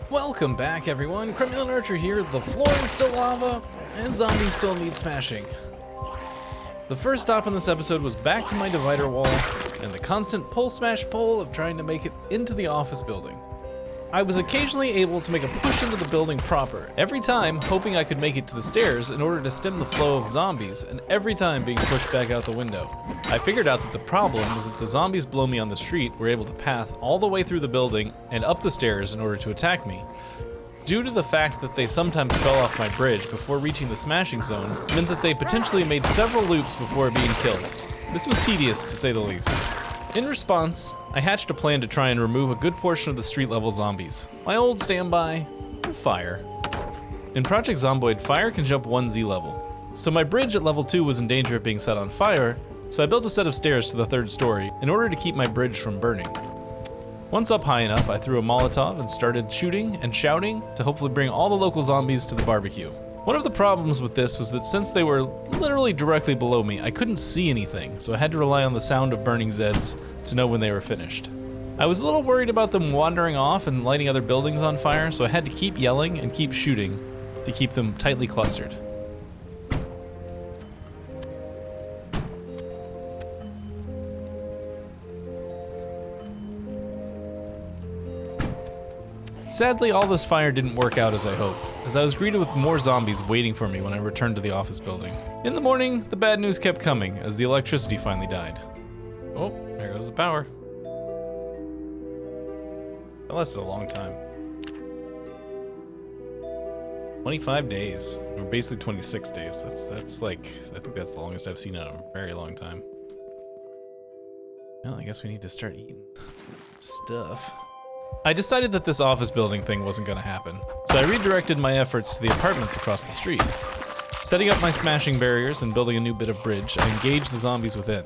Welcome back, everyone. Cremulent Archer here. The floor is still lava, and zombies still need smashing. The first stop in this episode was back to my divider wall, and the constant pull-smash-pull of trying to make it into the office building. I was occasionally able to make a push into the building proper, every time hoping I could make it to the stairs in order to stem the flow of zombies, and every time being pushed back out the window. I figured out that the problem was that the zombies below me on the street were able to path all the way through the building and up the stairs in order to attack me. Due to the fact that they sometimes fell off my bridge before reaching the smashing zone, meant that they potentially made several loops before being killed. This was tedious, to say the least. In response, I hatched a plan to try and remove a good portion of the street-level zombies. My old standby, fire. In Project Zomboid, fire can jump 1Z level. So my bridge at level 2 was in danger of being set on fire, so I built a set of stairs to the 3rd story in order to keep my bridge from burning. Once up high enough, I threw a Molotov and started shooting and shouting to hopefully bring all the local zombies to the barbecue. One of the problems with this was that since they were literally directly below me, I couldn't see anything, so I had to rely on the sound of burning Zeds to know when they were finished. I was a little worried about them wandering off and lighting other buildings on fire, so I had to keep yelling and keep shooting to keep them tightly clustered. Sadly, all this fire didn't work out as I hoped, as I was greeted with more zombies waiting for me when I returned to the office building. In the morning, the bad news kept coming as the electricity finally died. Oh, there goes the power. That lasted a long time. 25 days, or basically 26 days. That's like, I think that's the longest I've seen in a very long time. Well, I guess we need to start eating stuff. I decided that this office building thing wasn't gonna happen, so I redirected my efforts to the apartments across the street. Setting up my smashing barriers and building a new bit of bridge, I engaged the zombies within.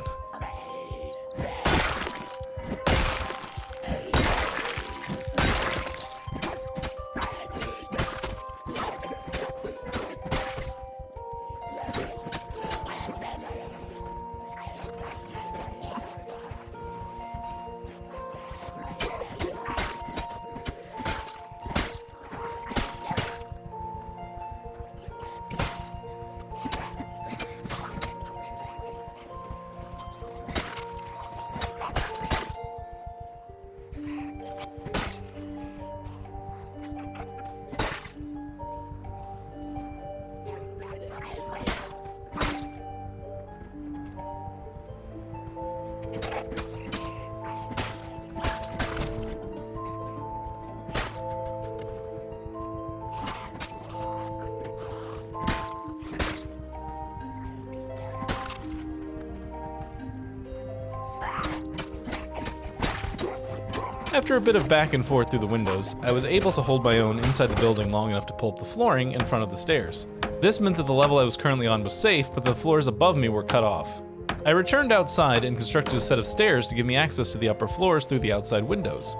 After a bit of back and forth through the windows, I was able to hold my own inside the building long enough to pull up the flooring in front of the stairs. This meant that the level I was currently on was safe, but the floors above me were cut off. I returned outside and constructed a set of stairs to give me access to the upper floors through the outside windows.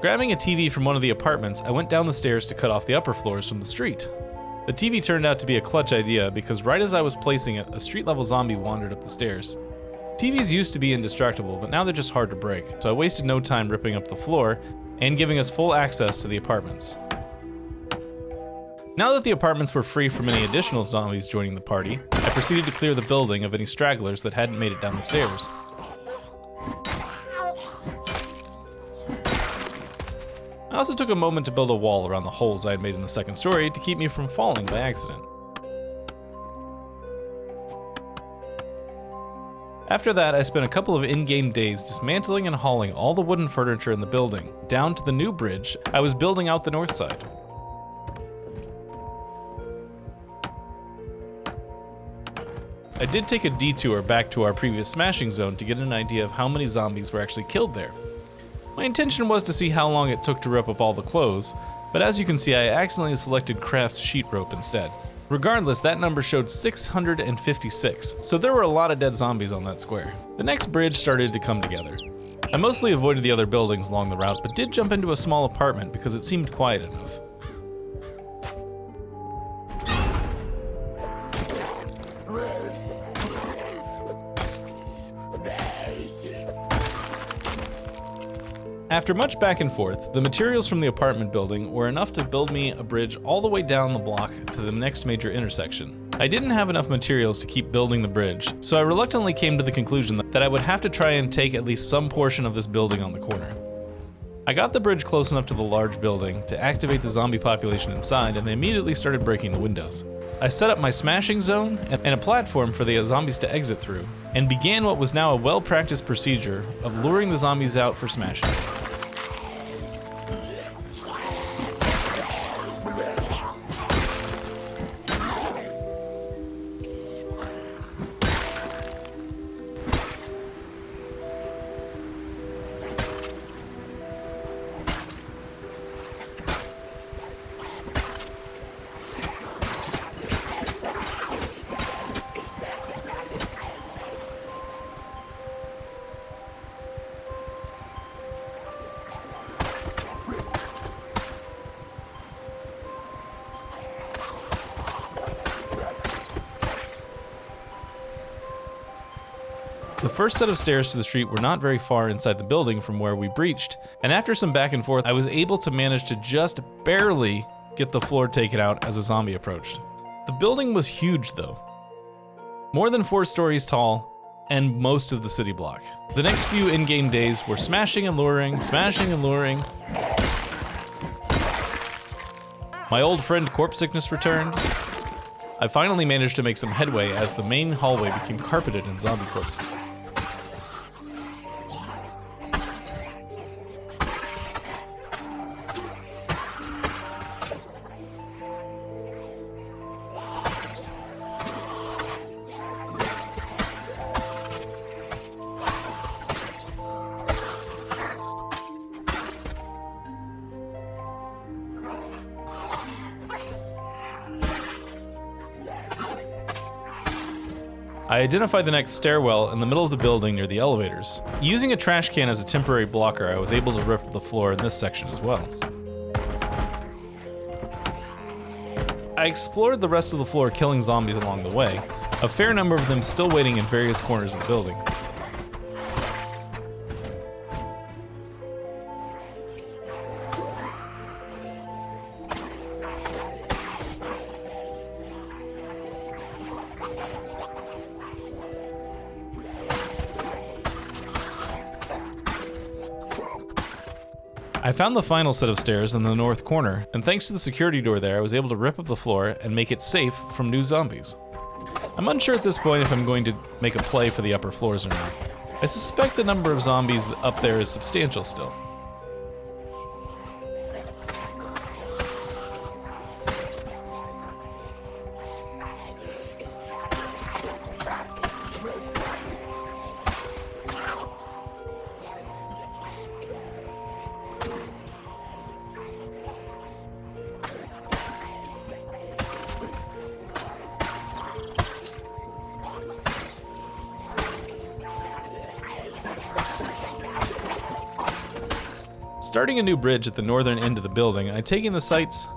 Grabbing a TV from one of the apartments, I went down the stairs to cut off the upper floors from the street. The TV turned out to be a clutch idea because right as I was placing it, a street-level zombie wandered up the stairs. TVs used to be indestructible, but now they're just hard to break, so I wasted no time ripping up the floor and giving us full access to the apartments. Now that the apartments were free from any additional zombies joining the party, I proceeded to clear the building of any stragglers that hadn't made it down the stairs. I also took a moment to build a wall around the holes I had made in the 2nd story to keep me from falling by accident. After that, I spent a couple of in-game days dismantling and hauling all the wooden furniture in the building, down to the new bridge I was building out the north side. I did take a detour back to our previous smashing zone to get an idea of how many zombies were actually killed there. My intention was to see how long it took to rip up all the clothes, but as you can see, I accidentally selected craft sheet rope instead. Regardless, that number showed 656, so there were a lot of dead zombies on that square. The next bridge started to come together. I mostly avoided the other buildings along the route, but did jump into a small apartment because it seemed quiet enough. After much back and forth, the materials from the apartment building were enough to build me a bridge all the way down the block to the next major intersection. I didn't have enough materials to keep building the bridge, so I reluctantly came to the conclusion that I would have to try and take at least some portion of this building on the corner. I got the bridge close enough to the large building to activate the zombie population inside, and they immediately started breaking the windows. I set up my smashing zone and a platform for the zombies to exit through, and began what was now a well-practiced procedure of luring the zombies out for smashing. The first set of stairs to the street were not very far inside the building from where we breached, and after some back and forth, I was able to manage to just barely get the floor taken out as a zombie approached. The building was huge though. More than 4 stories tall, and most of the city block. The next few in-game days were smashing and luring, smashing and luring. My old friend Corpse Sickness returned. I finally managed to make some headway as the main hallway became carpeted in zombie corpses. I identified the next stairwell in the middle of the building near the elevators. Using a trash can as a temporary blocker, I was able to rip the floor in this section as well. I explored the rest of the floor, killing zombies along the way, a fair number of them still waiting in various corners of the building. I found the final set of stairs in the north corner, and thanks to the security door there, I was able to rip up the floor and make it safe from new zombies. I'm unsure at this point if I'm going to make a play for the upper floors or not. I suspect the number of zombies up there is substantial still. Starting a new bridge at the northern end of the building, I take in the sights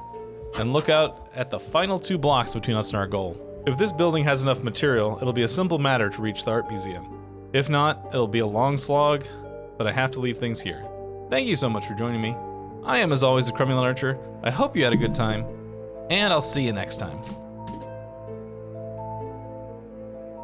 and look out at the final 2 blocks between us and our goal. If this building has enough material, it'll be a simple matter to reach the art museum. If not, it'll be a long slog, but I have to leave things here. Thank you so much for joining me. I am, as always, the Crumulent Archer. I hope you had a good time, and I'll see you next time.